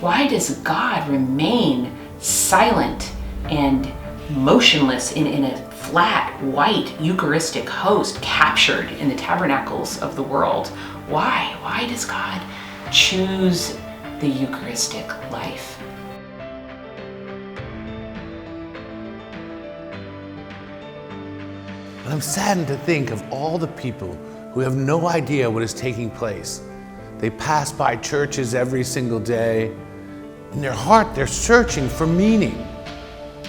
Why does God remain silent and motionless in a flat, white, Eucharistic host captured in the tabernacles of the world? Why? Why does God choose the Eucharistic life? I'm saddened to think of all the people who have no idea what is taking place. They pass by churches every single day. In their heart, they're searching for meaning.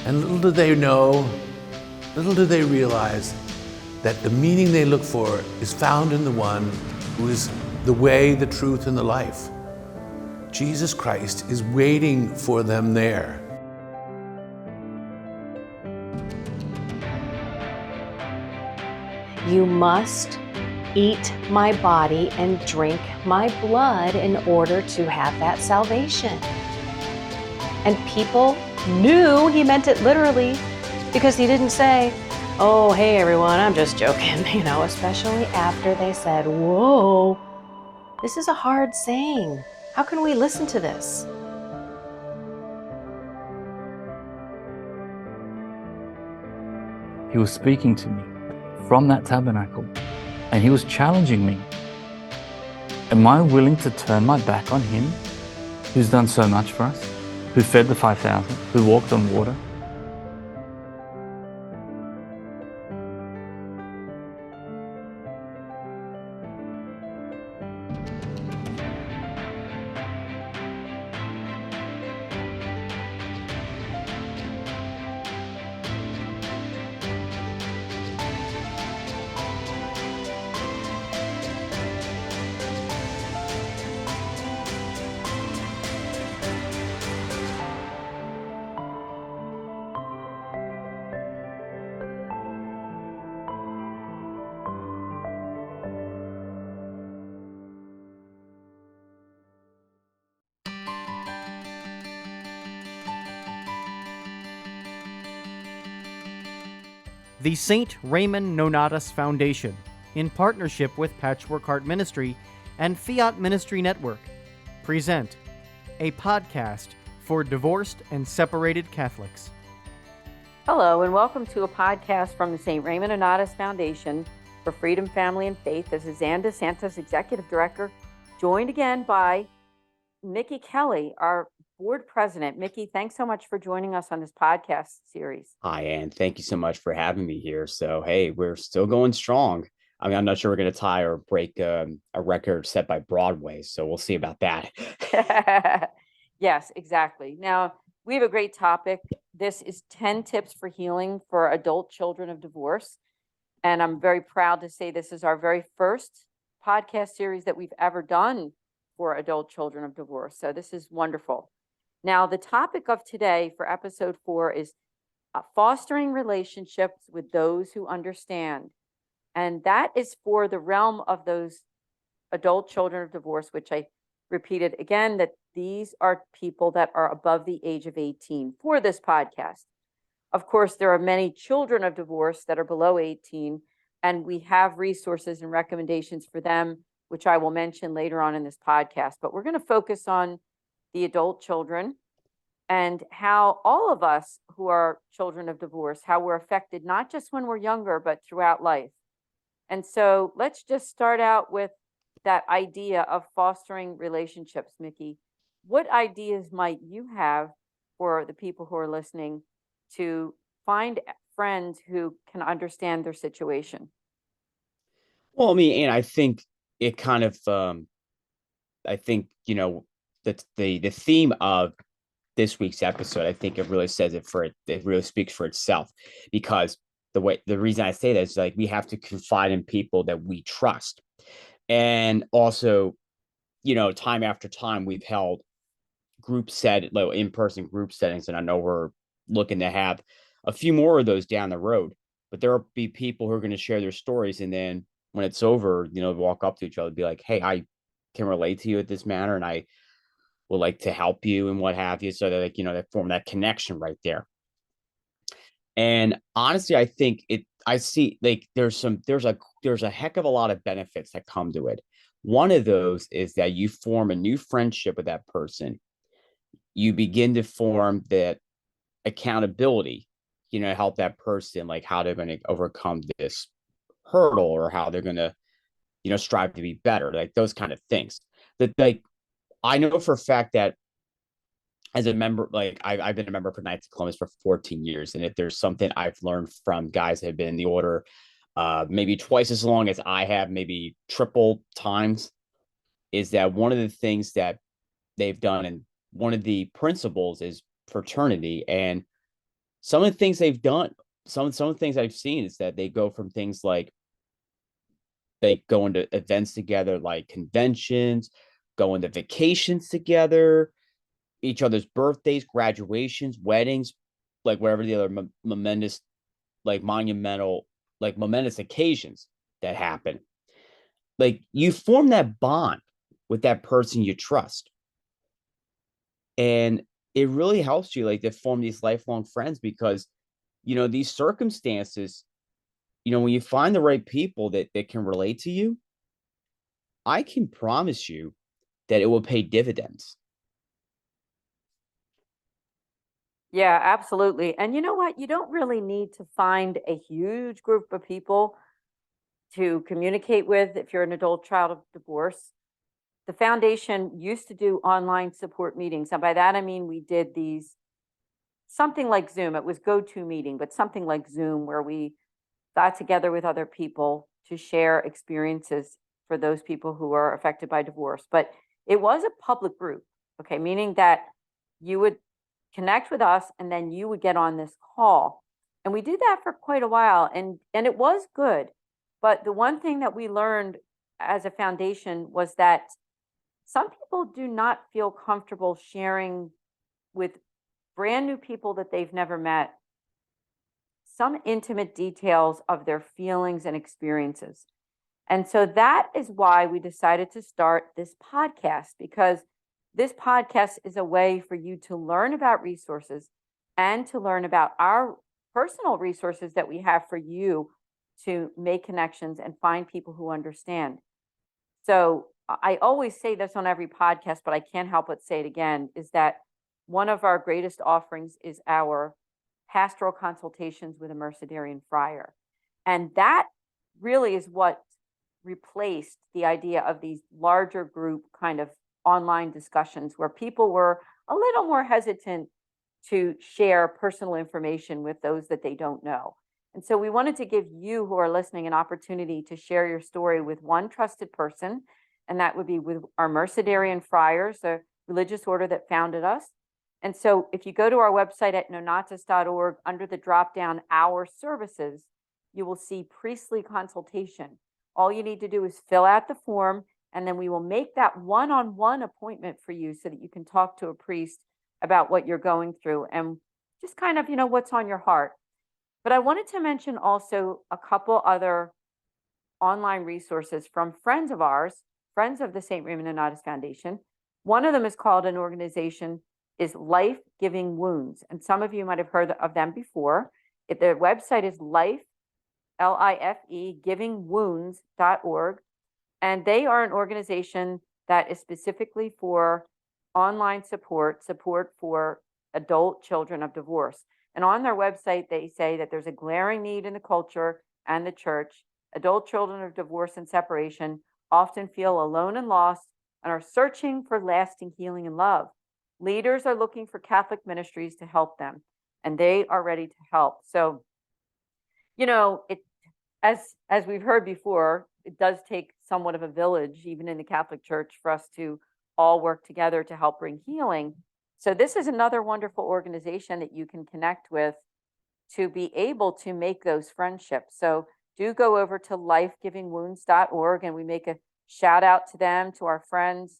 And little do they know, little do they realize that the meaning they look for is found in the one who is the way, the truth, and the life. Jesus Christ is waiting for them there. You must eat my body and drink my blood in order to have that salvation. And people knew he meant it literally, because he didn't say, oh, hey everyone, I'm just joking, especially after they said, whoa, this is a hard saying. How can we listen to this? He was speaking to me from that tabernacle, and he was challenging me. Am I willing to turn my back on him who's done so much for us, who fed the 5,000, who walked on water? The St. Raymond Nonnatus Foundation, in partnership with Patchwork Heart Ministry and Fiat Ministry Network, present a podcast for divorced and separated Catholics. Hello, and welcome to a podcast from the St. Raymond Nonnatus Foundation for Freedom, Family, and Faith. This is Ann DeSantis, Executive Director, joined again by Mickey Kelly, our board president. Mickey, thanks so much for joining us on this podcast series. Hi, Ann. Thank you so much for having me here. So, hey, we're still going strong. I mean, I'm not sure we're going to tie or break a record set by Broadway, so we'll see about that. Yes, exactly. Now, we have a great topic. This is 10 tips for healing for adult children of divorce. And I'm very proud to say this is our very first podcast series that we've ever done for adult children of divorce. So this is wonderful. Now, the topic of today for episode 4 is fostering relationships with those who understand. And that is for the realm of those adult children of divorce, which I repeated again, that these are people that are above the age of 18 for this podcast. Of course, there are many children of divorce that are below 18, and we have resources and recommendations for them, which I will mention later on in this podcast. But we're going to focus on the adult children and how all of us who are children of divorce, how we're affected, not just when we're younger, but throughout life. And so let's just start out with that idea of fostering relationships. Mickey, what ideas might you have for the people who are listening to find friends who can understand their situation? Well, I mean, and I think it kind of, that the theme of this week's episode, I think it really says it really speaks for itself, because the reason I say that is, like, we have to confide in people that we trust. And also, time after time, we've held in-person group settings, and I know we're looking to have a few more of those down the road. But there will be people who are going to share their stories, and then when it's over, walk up to each other and be like, hey, I can relate to you at this manner, and I would like to help you and what have you. So that, that form that connection right there. And honestly, I think I see, like, there's a heck of a lot of benefits that come to it. One of those is that you form a new friendship with that person you begin to form that accountability, help that person, like how they're going to overcome this hurdle, or how they're going to, strive to be better, like those kind of things. That, like, I know for a fact that as a member, like I've been a member for Knights of Columbus for 14 years. And if there's something I've learned from guys that have been in the order maybe twice as long as I have, maybe triple times, is that one of the things that they've done, and one of the principles, is fraternity. And some of the things they've done, some of the things I've seen, is that they go from things like, they go into events together, like conventions, go into vacations together, each other's birthdays, graduations, weddings, like wherever the other momentous, like monumental, like momentous occasions that happen. Like, you form that bond with that person you trust. And it really helps you, like, to form these lifelong friends, because, these circumstances, when you find the right people that can relate to you, I can promise you that it will pay dividends. Yeah, absolutely. And you know what? You don't really need to find a huge group of people to communicate with if you're an adult child of divorce. The foundation used to do online support meetings. And by that, I mean, we did these, something like Zoom. It was GoToMeeting, but something like Zoom, where we got together with other people to share experiences for those people who are affected by divorce. But it was a public group, okay, meaning that you would connect with us and then you would get on this call. And we did that for quite a while, and it was good. But the one thing that we learned as a foundation was that some people do not feel comfortable sharing with brand new people that they've never met some intimate details of their feelings and experiences. And so that is why we decided to start this podcast, because this podcast is a way for you to learn about resources and to learn about our personal resources that we have for you to make connections and find people who understand. So I always say this on every podcast, but I can't help but say it again, is that one of our greatest offerings is our pastoral consultations with a Mercedarian friar. And that really is what replaced the idea of these larger group kind of online discussions, where people were a little more hesitant to share personal information with those that they don't know. And so we wanted to give you who are listening an opportunity to share your story with one trusted person, and that would be with our Mercedarian friars, the religious order that founded us. And so if you go to our website at nonnatus.org, under the drop-down Our Services, you will see priestly consultation. All you need to do is fill out the form, and then we will make that one-on-one appointment for you so that you can talk to a priest about what you're going through and just kind of, what's on your heart. But I wanted to mention also a couple other online resources from friends of ours, friends of the St. Raymond Nonnatus Foundation. One of them is called, an organization is Life Giving Wounds. And some of you might have heard of them before. Their website is Life, L-I-F-E, givingwounds.org. And they are an organization that is specifically for online support for adult children of divorce. And on their website, they say that there's a glaring need in the culture and the church. Adult children of divorce and separation often feel alone and lost and are searching for lasting healing and love. Leaders are looking for Catholic ministries to help them, and they are ready to help. So, as we've heard before, it does take somewhat of a village, even in the Catholic Church, for us to all work together to help bring healing. So this is another wonderful organization that you can connect with to be able to make those friendships. So do go over to lifegivingwounds.org, and we make a shout out to them, to our friends,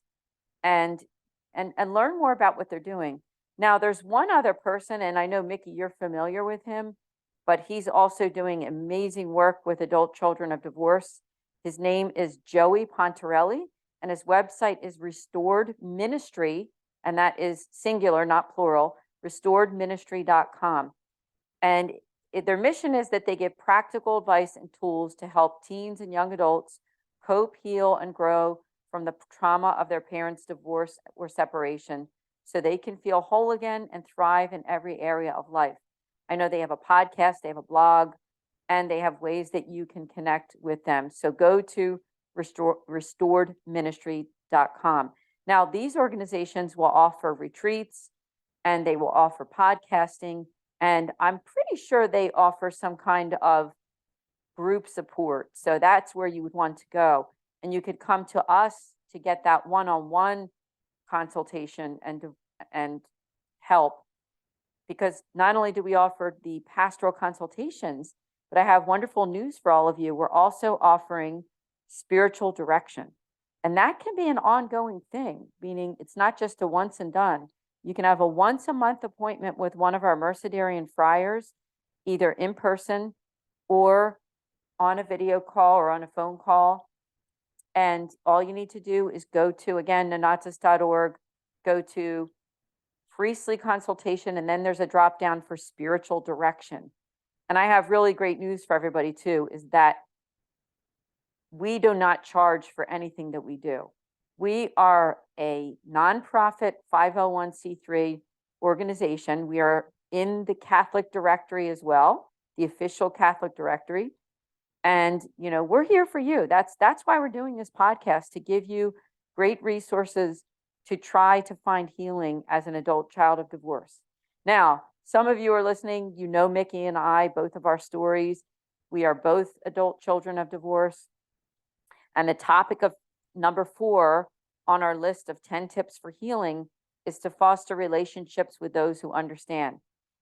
and learn more about what they're doing. Now, there's one other person, and I know, Mickey, you're familiar with him, but he's also doing amazing work with adult children of divorce. His name is Joey Pontarelli, and his website is Restored Ministry, and that is singular, not plural, restoredministry.com. And their mission is that they give practical advice and tools to help teens and young adults cope, heal, and grow from the trauma of their parents' divorce or separation. so they can feel whole again and thrive in every area of life. I know they have a podcast, they have a blog, and they have ways that you can connect with them. So go to restoredministry.com. Now, these organizations will offer retreats and they will offer podcasting. And I'm pretty sure they offer some kind of group support. So that's where you would want to go. And you could come to us to get that one-on-one consultation and help. Because not only do we offer the pastoral consultations, but I have wonderful news for all of you. We're also offering spiritual direction. And that can be an ongoing thing, meaning it's not just a once and done. You can have a once a month appointment with one of our Mercedarian friars, either in person or on a video call or on a phone call. And all you need to do is go to, again, nonnatus.org, go to priestly consultation, and then there's a drop down for spiritual direction. And I have really great news for everybody too, is that we do not charge for anything that we do. We are a nonprofit 501c3 organization. We are in the Catholic directory as well, the official Catholic directory. And, you know, we're here for you. That's why we're doing this podcast, to give you great resources to try to find healing as an adult child of divorce. Now, some of you are listening, you know Mickey and I, both of our stories. We are both adult children of divorce. And the topic of number 4 on our list of 10 tips for healing is to foster relationships with those who understand.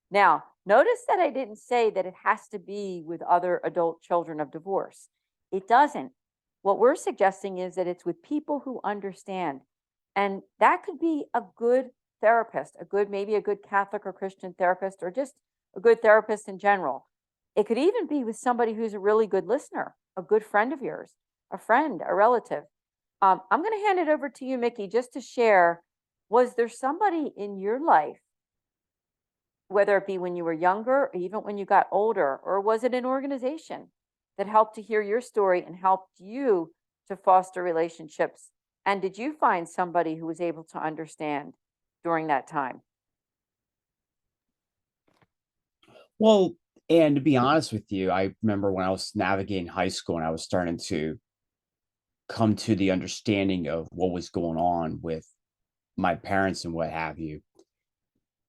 Now, notice that I didn't say that it has to be with other adult children of divorce. It doesn't. What we're suggesting is that it's with people who understand. And that could be a good therapist, maybe a good Catholic or Christian therapist, or just a good therapist in general. It could even be with somebody who's a really good listener, a good friend of yours, a friend, a relative. I'm going to hand it over to you, Mickey, just to share, was there somebody in your life, whether it be when you were younger or even when you got older, or was it an organization that helped to hear your story and helped you to foster relationships? And did you find somebody who was able to understand during that time? Well, and to be honest with you, I remember when I was navigating high school and I was starting to come to the understanding of what was going on with my parents and what have you.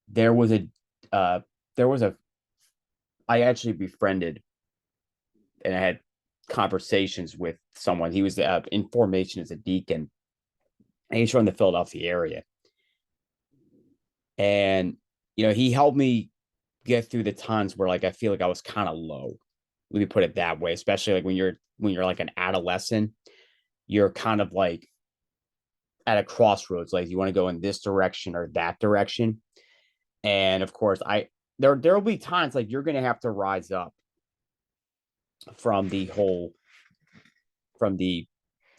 There was a I actually befriended and I had conversations with someone. He was in formation as a deacon, and he's from the Philadelphia area. And, you know, he helped me get through the times where, like, I feel like I was kind of low. Let me put it that way, especially like when you're like an adolescent, you're kind of like at a crossroads, like you want to go in this direction or that direction. And of course, there'll be times like you're going to have to rise up from the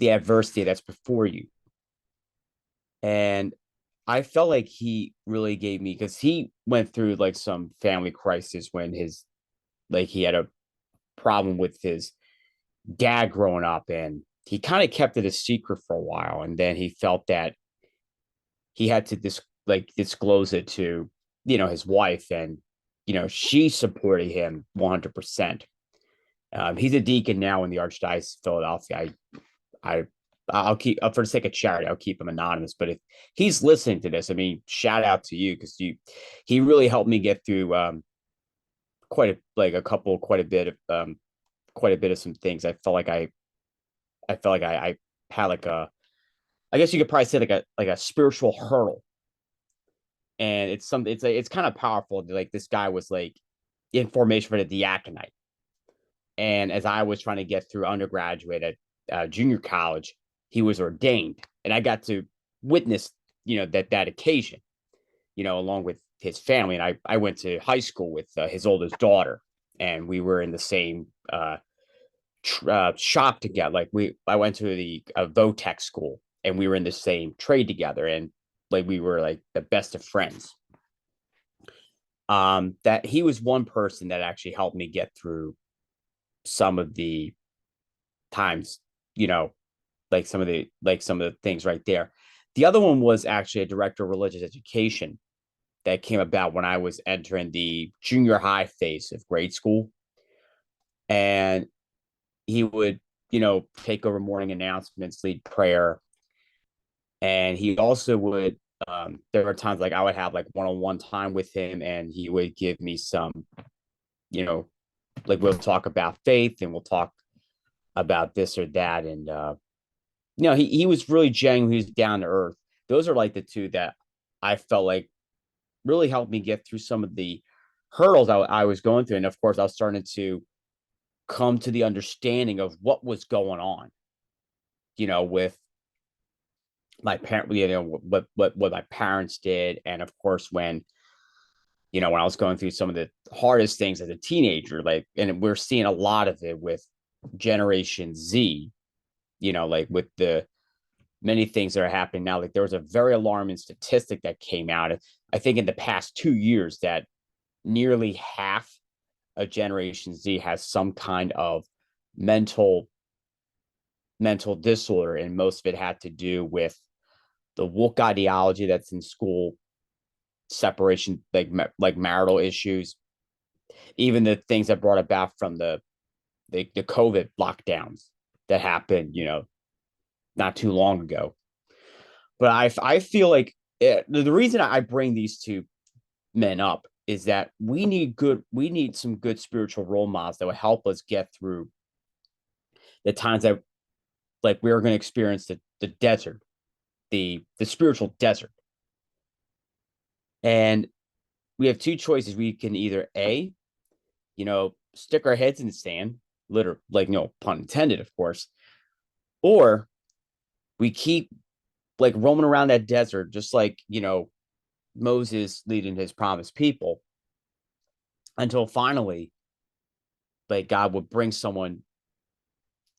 adversity that's before you. And I felt like he really gave me, because he went through like some family crisis when he had a problem with his dad growing up, and he kind of kept it a secret for a while. And then he felt that he had to disclose it to, you know, his wife, and, you know, she supported him 100%. He's a deacon now in the Archdiocese of Philadelphia. I'll keep, for the sake of charity, I'll keep him anonymous. But if he's listening to this, I mean, shout out to you, because he really helped me get through quite a bit of some things. I felt like I had like I guess you could probably say like a spiritual hurdle. And it's kind of powerful. Like, this guy was like in formation for the diaconate. And as I was trying to get through undergraduate at junior college, he was ordained, and I got to witness, you know, that occasion, you know, along with his family. And I went to high school with his oldest daughter, and we were in the same shop together. Like, I went to the Votech school, and we were in the same trade together, and like we were like the best of friends. That he was one person that actually helped me get through some of the times, you know, like some of the things right there. The other one was actually a director of religious education that came about when I was entering the junior high phase of grade school. And he would, take over morning announcements, lead prayer. And he also would, there were times like I would have like one-on-one time with him, and he would give me some, like we'll talk about faith and we'll talk about this or that. And, he was really genuine. He was down to earth. Those are like the two that I felt like really helped me get through some of the hurdles I was going through. And of course, I was starting to come to the understanding of what was going on, with my parent, what my parents did. And of course, when I was going through some of the hardest things as a teenager, like, and we're seeing a lot of it with Generation Z, like with the many things that are happening now. Like there was a very alarming statistic that came out, I think in the past 2 years, that nearly half of Generation Z has some kind of mental disorder, and most of it had to do with the woke ideology that's in school, separation, like marital issues, even the things that brought about from the COVID lockdowns that happened, not too long ago. But I feel like the reason I bring these two men up is that we need some good spiritual role models that will help us get through the times that, like, we're going to experience the desert, the spiritual desert. And we have two choices. We can either stick our heads in the sand, literally, like, no pun intended, of course, or we keep like roaming around that desert, just like, Moses leading his promised people, until finally, like, God would bring someone,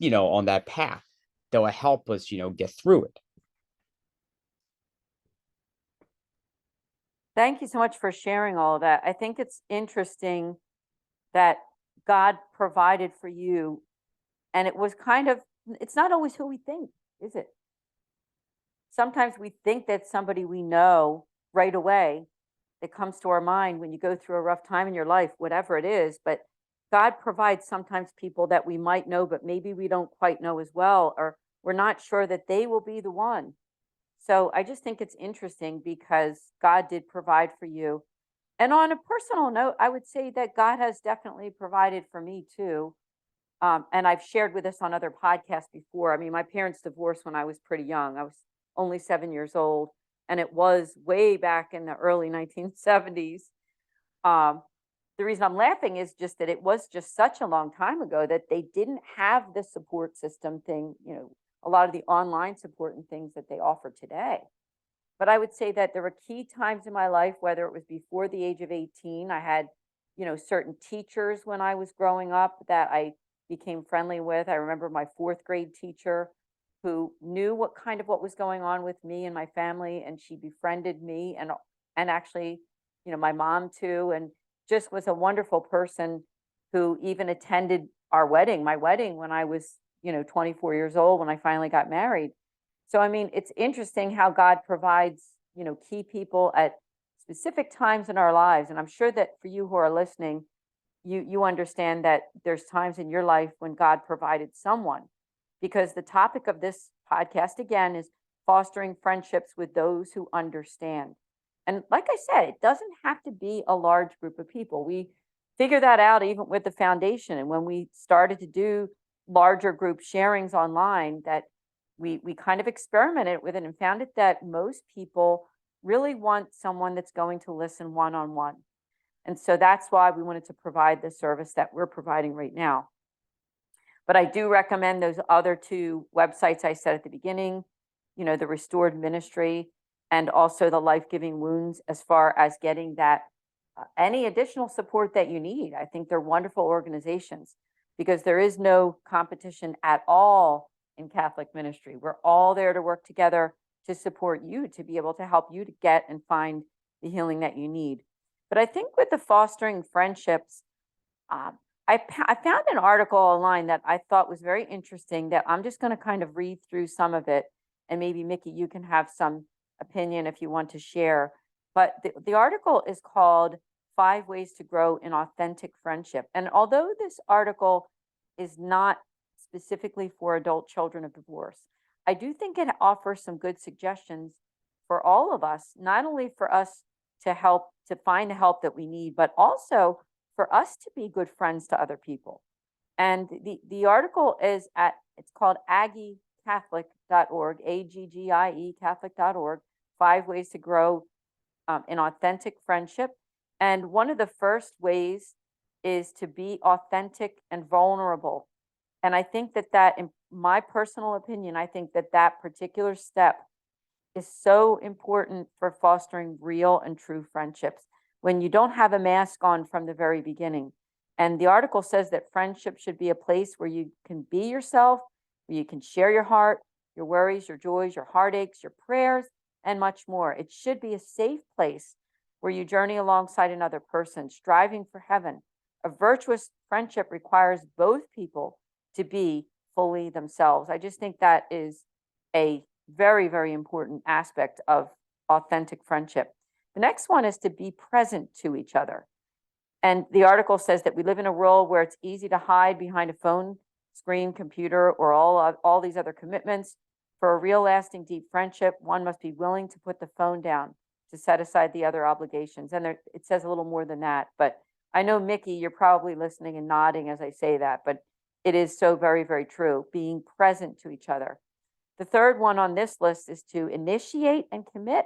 on that path that will help us, get through it. Thank you so much for sharing all of that. I think it's interesting that God provided for you, and it was it's not always who we think, is it? Sometimes we think that somebody we know right away that comes to our mind when you go through a rough time in your life, whatever it is, but God provides sometimes people that we might know, but maybe we don't quite know as well, or we're not sure that they will be the one. So I just think it's interesting because God did provide for you. And on a personal note, I would say that God has definitely provided for me too. And I've shared with this on other podcasts before. I mean, my parents divorced when I was pretty young. I was only 7 years old, and it was way back in the early 1970s. The reason I'm laughing is just that it was just such a long time ago that they didn't have the support system thing, a lot of the online support and things that they offer today. But I would say that there were key times in my life, whether it was before the age of 18, I had, certain teachers when I was growing up that I became friendly with. I remember my fourth grade teacher who knew what was going on with me and my family, and she befriended me and actually, my mom too, and just was a wonderful person who even attended my wedding when I was, 24 years old, when I finally got married. So, I mean, it's interesting how God provides, key people at specific times in our lives. And I'm sure that for you who are listening, you understand that there's times in your life when God provided someone, because the topic of this podcast, again, is fostering friendships with those who understand. And like I said, it doesn't have to be a large group of people. We figure that out even with the foundation. And when we started to do larger group sharings online, that we kind of experimented with it and found it that most people really want someone that's going to listen one-on-one. And so that's why we wanted to provide the service that we're providing right now. But I do recommend those other two websites I said at the beginning, the Restored Ministry and also the Life Giving Wounds, as far as getting that any additional support that you need. I think they're wonderful organizations because there is no competition at all in Catholic ministry. We're all there to work together to support you, to be able to help you to get and find the healing that you need. But I think with the fostering friendships, I found an article online that I thought was very interesting that I'm just going to kind of read through some of it. and maybe Mickey, you can have some opinion if you want to share. But the article is called 5 Ways to Grow in Authentic Friendship. And although this article is not specifically for adult children of divorce, I do think it offers some good suggestions for all of us, not only for us to help to find the help that we need, but also for us to be good friends to other people. And the article is it's called aggiecatholic.org, AGGIE Catholic.org, 5 Ways to Grow in Authentic Friendship. And one of the first ways is to be authentic and vulnerable. And I think that in my personal opinion, I think that particular step is so important for fostering real and true friendships when you don't have a mask on from the very beginning. And the article says that friendship should be a place where you can be yourself, where you can share your heart, your worries, your joys, your heartaches, your prayers, and much more. It should be a safe place where you journey alongside another person, striving for heaven. A virtuous friendship requires both people to be fully themselves. I just think that is a very, very important aspect of authentic friendship. The next one is to be present to each other. And the article says that we live in a world where it's easy to hide behind a phone, screen, computer, or all these other commitments. For a real lasting deep friendship, one must be willing to put the phone down, to set aside the other obligations. And it says a little more than that. But I know, Mickey, you're probably listening and nodding as I say that, but it is so very, very true, being present to each other. The third one on this list is to initiate and commit.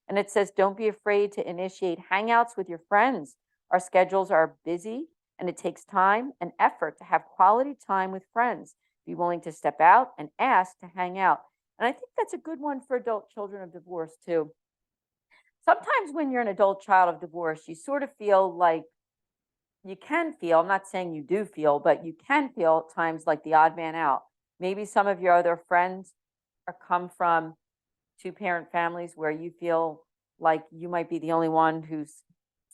And it says, don't be afraid to initiate hangouts with your friends. Our schedules are busy, and it takes time and effort to have quality time with friends. Be willing to step out and ask to hang out. And I think that's a good one for adult children of divorce, too. Sometimes when you're an adult child of divorce, you sort of feel like you can feel, I'm not saying you do feel, but you can feel at times like the odd man out. Maybe some of your other friends come from 2-parent families where you feel like you might be the only one who's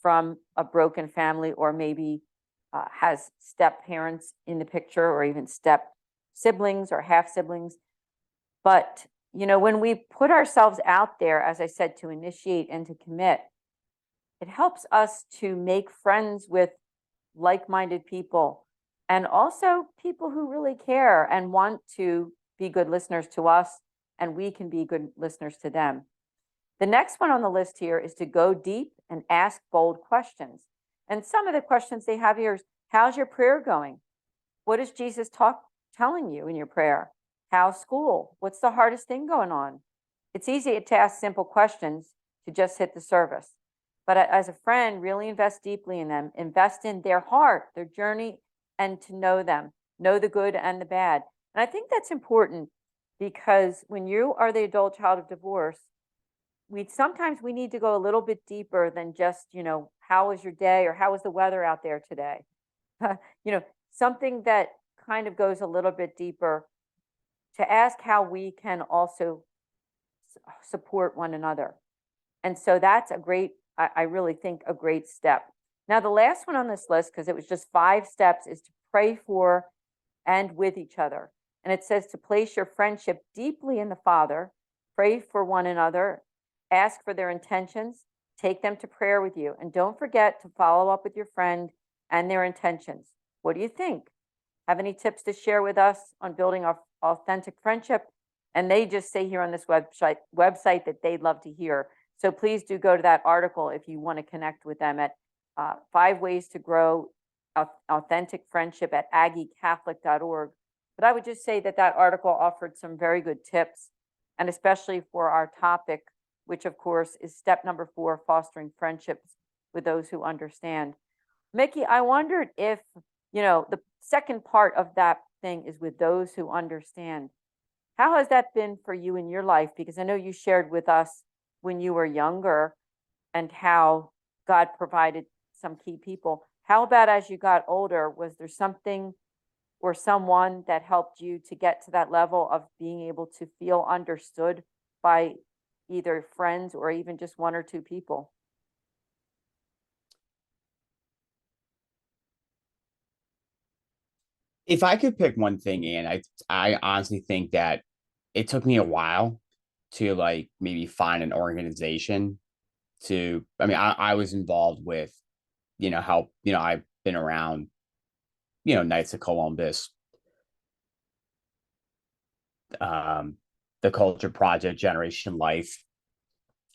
from a broken family, or maybe has step parents in the picture, or even step siblings or half siblings. But, when we put ourselves out there, as I said, to initiate and to commit, it helps us to make friends with like-minded people, and also people who really care and want to be good listeners to us, and we can be good listeners to them. The next one on the list here is to go deep and ask bold questions. And some of the questions they have here is, how's your prayer going? What is Jesus telling you in your prayer? How's school? What's the hardest thing going on? It's easy to ask simple questions to just hit the surface. But as a friend, really invest deeply in them, invest in their heart, their journey, and to know them, know the good and the bad. And I think that's important, because when you are the adult child of divorce, sometimes we need to go a little bit deeper than just, how was your day, or how was the weather out there today? Something that kind of goes a little bit deeper, to ask how we can also support one another. And so that's I really think a great step. Now, the last one on this list, because it was just 5 steps, is to pray for and with each other. And it says to place your friendship deeply in the Father, pray for one another, ask for their intentions, take them to prayer with you. And don't forget to follow up with your friend and their intentions. What do you think? Have any tips to share with us on building our authentic friendship? And they just say here on this website that they'd love to hear. So please do go to that article if you want to connect with them at 5 Ways to Grow Authentic Friendship at aggiecatholic.org. But I would just say that article offered some very good tips, and especially for our topic, which of course is step number 4, fostering friendships with those who understand. Mickey, I wondered if, the second part of that thing is with those who understand. How has that been for you in your life? Because I know you shared with us when you were younger and how God provided some key people. How about as you got older? Was there something or someone that helped you to get to that level of being able to feel understood by either friends or even just 1 or 2 people? If I could pick one thing, Ann, I honestly think that it took me a while to like maybe find an organization to, I mean, I was involved with, help, I've been around, Knights of Columbus, the Culture Project, Generation Life.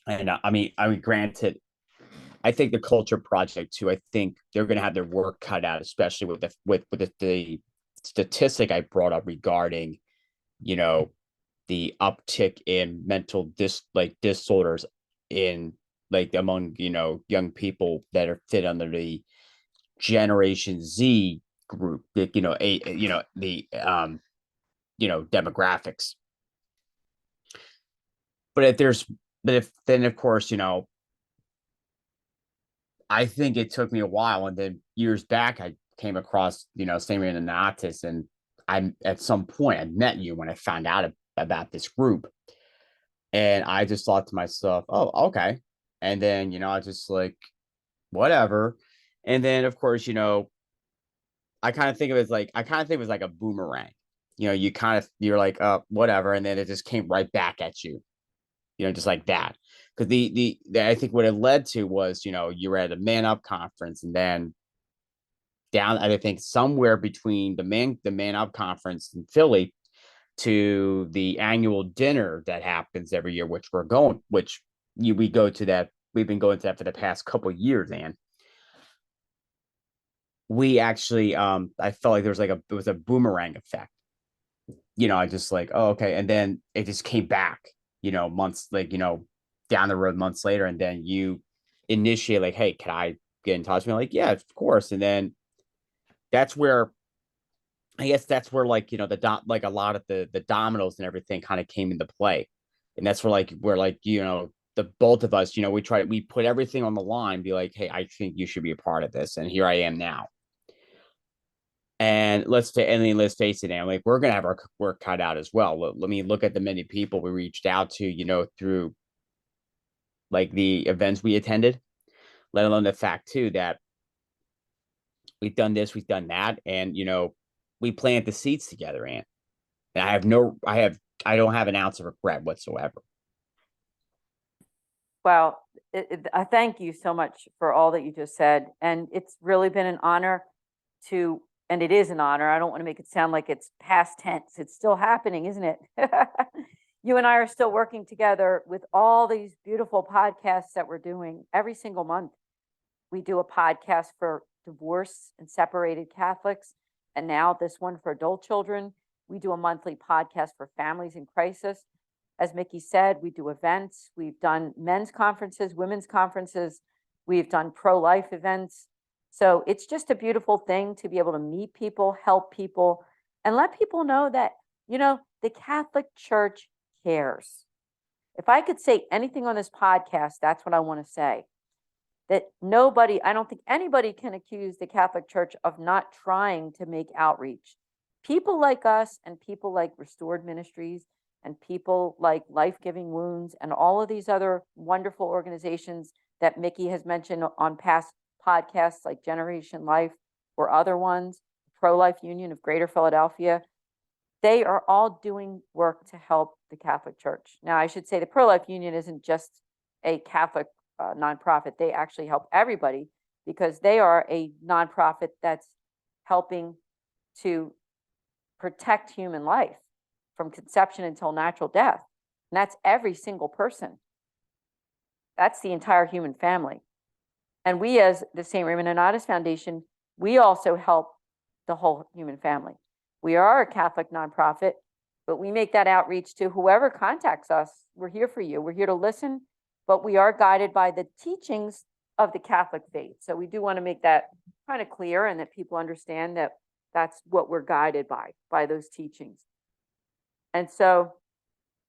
And I mean, granted, I think the Culture Project too, I think they're going to have their work cut out, especially with the statistic I brought up regarding, the uptick in mental disorders in like among, young people that are fit under the Generation Z group, demographics. But if then of course, I think it took me a while, and then years back I came across, Raymond Nonnatus, and I at some point I met you when I found out about this group, and I just thought to myself, oh, okay, and then I just like whatever, and then of course I kind of think of it as like a boomerang, you're like whatever, and then it just came right back at you, just like that. Because I think what it led to was, you were at a Man Up conference, and then down, I think somewhere between the Man Up conference in Philly to the annual dinner that happens every year, we go to that. We've been going to that for the past couple of years, and we actually, I felt like it was a boomerang effect. I just like, oh, okay. And then it just came back, months, like, down the road months later. And then you initiate like, hey, can I get in touch with me? Like, yeah, of course. And then that's where, I guess that's where like, like a lot of the dominoes and everything kind of came into play. And that's where the both of us, we put everything on the line, be like, hey, I think you should be a part of this. And here I am now. And let's face it, Ann, like we're gonna have our work cut out as well. Let me look at the many people we reached out to, through like the events we attended, let alone the fact too that we've done this, we've done that, and we plant the seeds together, Ann. And I don't have an ounce of regret whatsoever. Well, I thank you so much for all that you just said. And it's really been an honor and it is an honor. I don't want to make it sound like it's past tense. It's still happening, isn't it? You and I are still working together with all these beautiful podcasts that we're doing every single month. We do a podcast for divorced and separated Catholics, and now this one for adult children. We do a monthly podcast for families in crisis. As Mickey said, we do events. We've done men's conferences, women's conferences. We've done pro-life events. So it's just a beautiful thing to be able to meet people, help people, and let people know that, the Catholic Church cares. If I could say anything on this podcast, that's what I want to say. That I don't think anybody can accuse the Catholic Church of not trying to make outreach. People like us and people like Restored Ministries and people like Life Giving Wounds and all of these other wonderful organizations that Mickey has mentioned on past podcasts like Generation Life or other ones, Pro-Life Union of Greater Philadelphia, they are all doing work to help the Catholic Church. Now, I should say the Pro-Life Union isn't just a Catholic nonprofit. They actually help everybody because they are a nonprofit that's helping to protect human life from conception until natural death. And that's every single person. That's the entire human family. And we, as the St. Raymond Nonnatus Foundation, we also help the whole human family. We are a Catholic nonprofit, but we make that outreach to whoever contacts us. We're here for you. We're here to listen, but we are guided by the teachings of the Catholic faith. So we do want to make that kind of clear and that people understand that that's what we're guided by those teachings. And so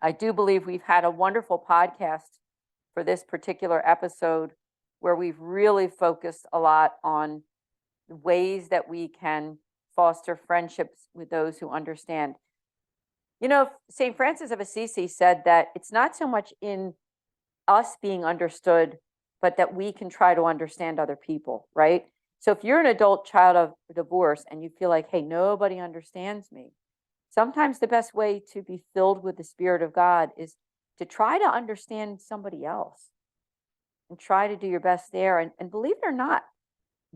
I do believe we've had a wonderful podcast for this particular episode where we've really focused a lot on ways that we can foster friendships with those who understand. St. Francis of Assisi said that it's not so much in us being understood, but that we can try to understand other people, right? So if you're an adult child of divorce and you feel like, hey, nobody understands me, sometimes the best way to be filled with the Spirit of God is to try to understand somebody else and try to do your best there. And believe it or not,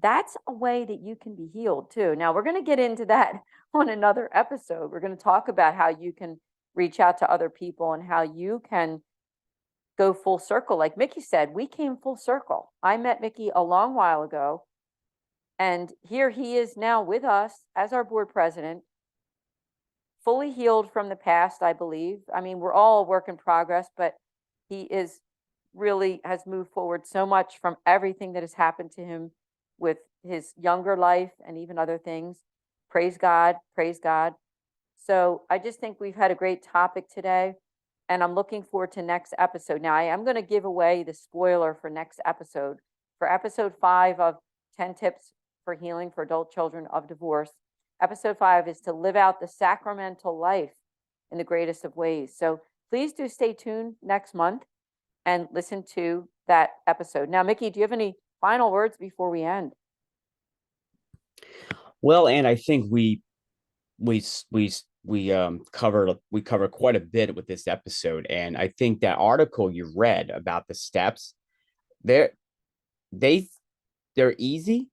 that's a way that you can be healed too. Now, we're going to get into that on another episode. We're going to talk about how you can reach out to other people and how you can go full circle. Like Mickey said, we came full circle. I met Mickey a long while ago, and here he is now with us as our board president, fully healed from the past, I believe. I mean, we're all a work in progress, but he is really has moved forward so much from everything that has happened to him with his younger life and even other things. Praise God, praise God. So I just think we've had a great topic today, and I'm looking forward to next episode. Now, I am going to give away the spoiler for next episode. For episode 5 of 10 Tips for Healing for Adult Children of Divorce, episode 5 is to live out the sacramental life in the greatest of ways. So please do stay tuned next month and listen to that episode. Now, Mickey, do you have any final words before we end? Well, and I think we covered quite a bit with this episode, and I think that article you read about the steps, they're easy,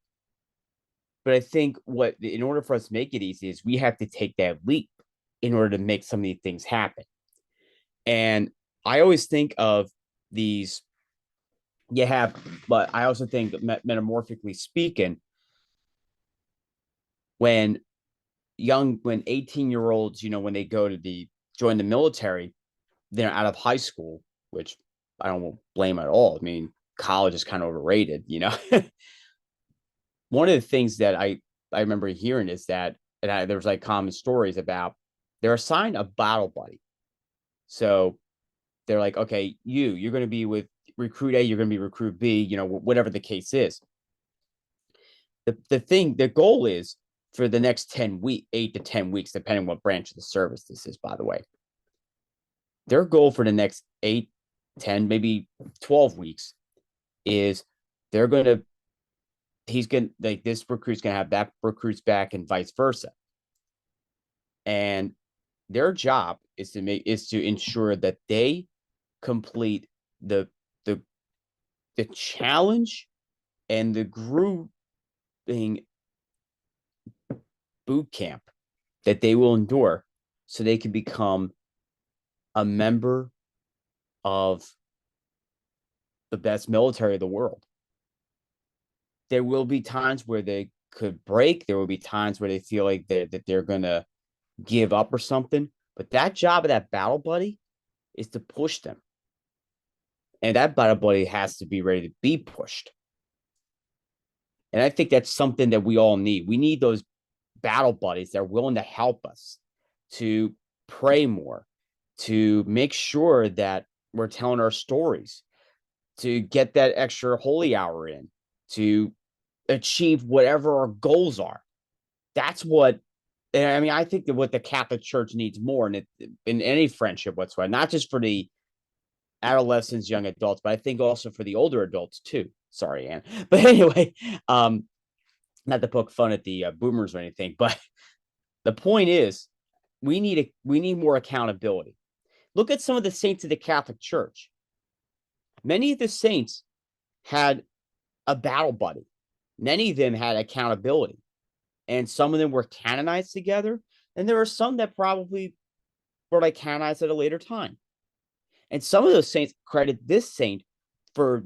but I think in order for us to make it easy is we have to take that leap in order to make some of these things happen. And I always think of these. But I also think that metamorphically speaking, when 18-year-olds, when they go to join the military, they're out of high school, which I don't blame at all. I mean, college is kind of overrated, One of the things that I remember hearing is that, there's like common stories about they're assigned a battle buddy. So they're like, okay, you're going to be with recruit A, you're going to be recruit B, whatever the case is. The goal is for the next 8 to 10 weeks, depending on what branch of the service this is, by the way. Their goal for the next 8, 10, maybe 12 weeks is this recruit's going to have that recruit's back and vice versa. And their job is to ensure that they complete the challenge and the grouping boot camp that they will endure so they can become a member of the best military of the world. There will be times where they could break. There will be times where they feel like they're going to give up or something. But that job of that battle buddy is to push them. And that battle buddy has to be ready to be pushed. And I think that's something that we all need. We need those battle buddies that are willing to help us, to pray more, to make sure that we're telling our stories, to get that extra holy hour in, to achieve whatever our goals are. That's what, I think that what the Catholic Church needs more in any friendship whatsoever, not just for the adolescents, young adults, but I think also for the older adults too. Sorry, Anne. But anyway, not to poke fun at the boomers or anything, but the point is we need more accountability. Look at some of the saints of the Catholic Church. Many of the saints had a battle buddy. Many of them had accountability. And some of them were canonized together. And there are some that probably were canonized at a later time. And some of those saints credit this saint for,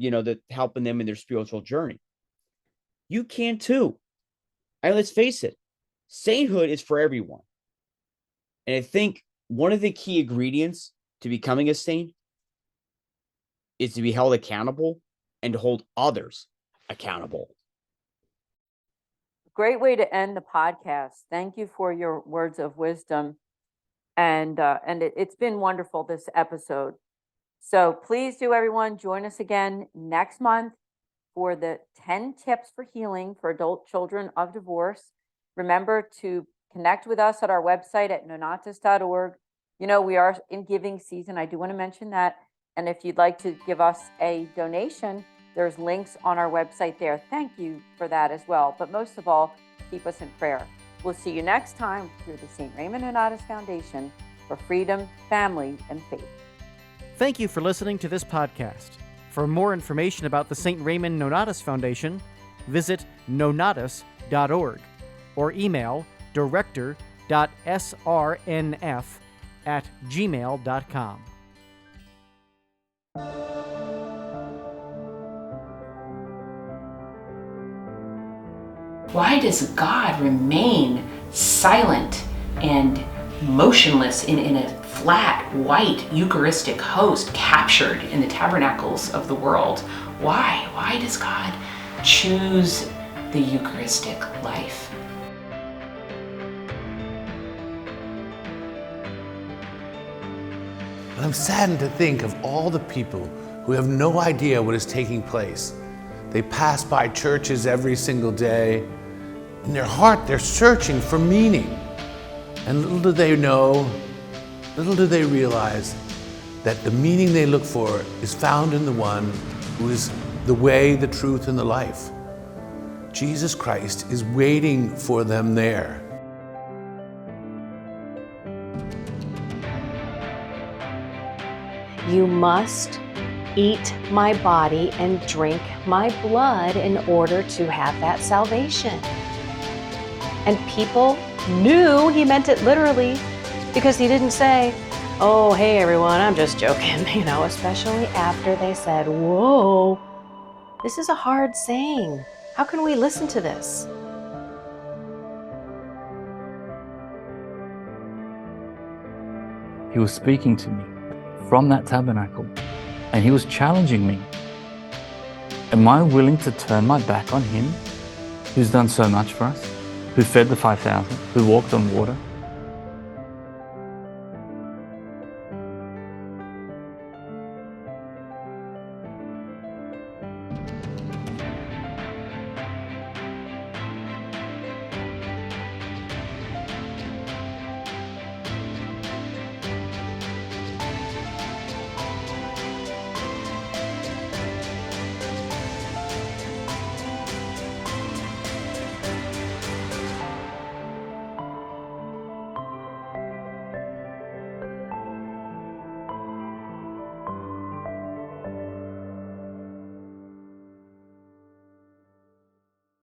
helping them in their spiritual journey. You can too. And let's face it, sainthood is for everyone. And I think one of the key ingredients to becoming a saint is to be held accountable and to hold others accountable. Great way to end the podcast. Thank you for your words of wisdom. And it's been wonderful, this episode. So please do, everyone, join us again next month for the 10 tips for healing for adult children of divorce. Remember to connect with us at our website at nonnatus.org. We are in giving season. I do want to mention that. And if you'd like to give us a donation, there's links on our website there. Thank you for that as well. But most of all, keep us in prayer. We'll see you next time through the St. Raymond Nonnatus Foundation for Freedom, Family, and Faith. Thank you for listening to this podcast. For more information about the St. Raymond Nonnatus Foundation, visit nonnatus.org or email director.srnf@gmail.com. Why does God remain silent and motionless in a flat, white, Eucharistic host captured in the tabernacles of the world? Why? Why does God choose the Eucharistic life? And I'm saddened to think of all the people who have no idea what is taking place. They pass by churches every single day. In their heart, they're searching for meaning. And little do they know, little do they realize that the meaning they look for is found in the one who is the way, the truth, and the life. Jesus Christ is waiting for them there. You must eat my body and drink my blood in order to have that salvation. And people knew he meant it literally because he didn't say, oh, hey everyone, I'm just joking, especially after they said, whoa, this is a hard saying. How can we listen to this? He was speaking to me from that tabernacle, and he was challenging me. Am I willing to turn my back on him who's done so much for us, who fed the 5,000, who walked on water,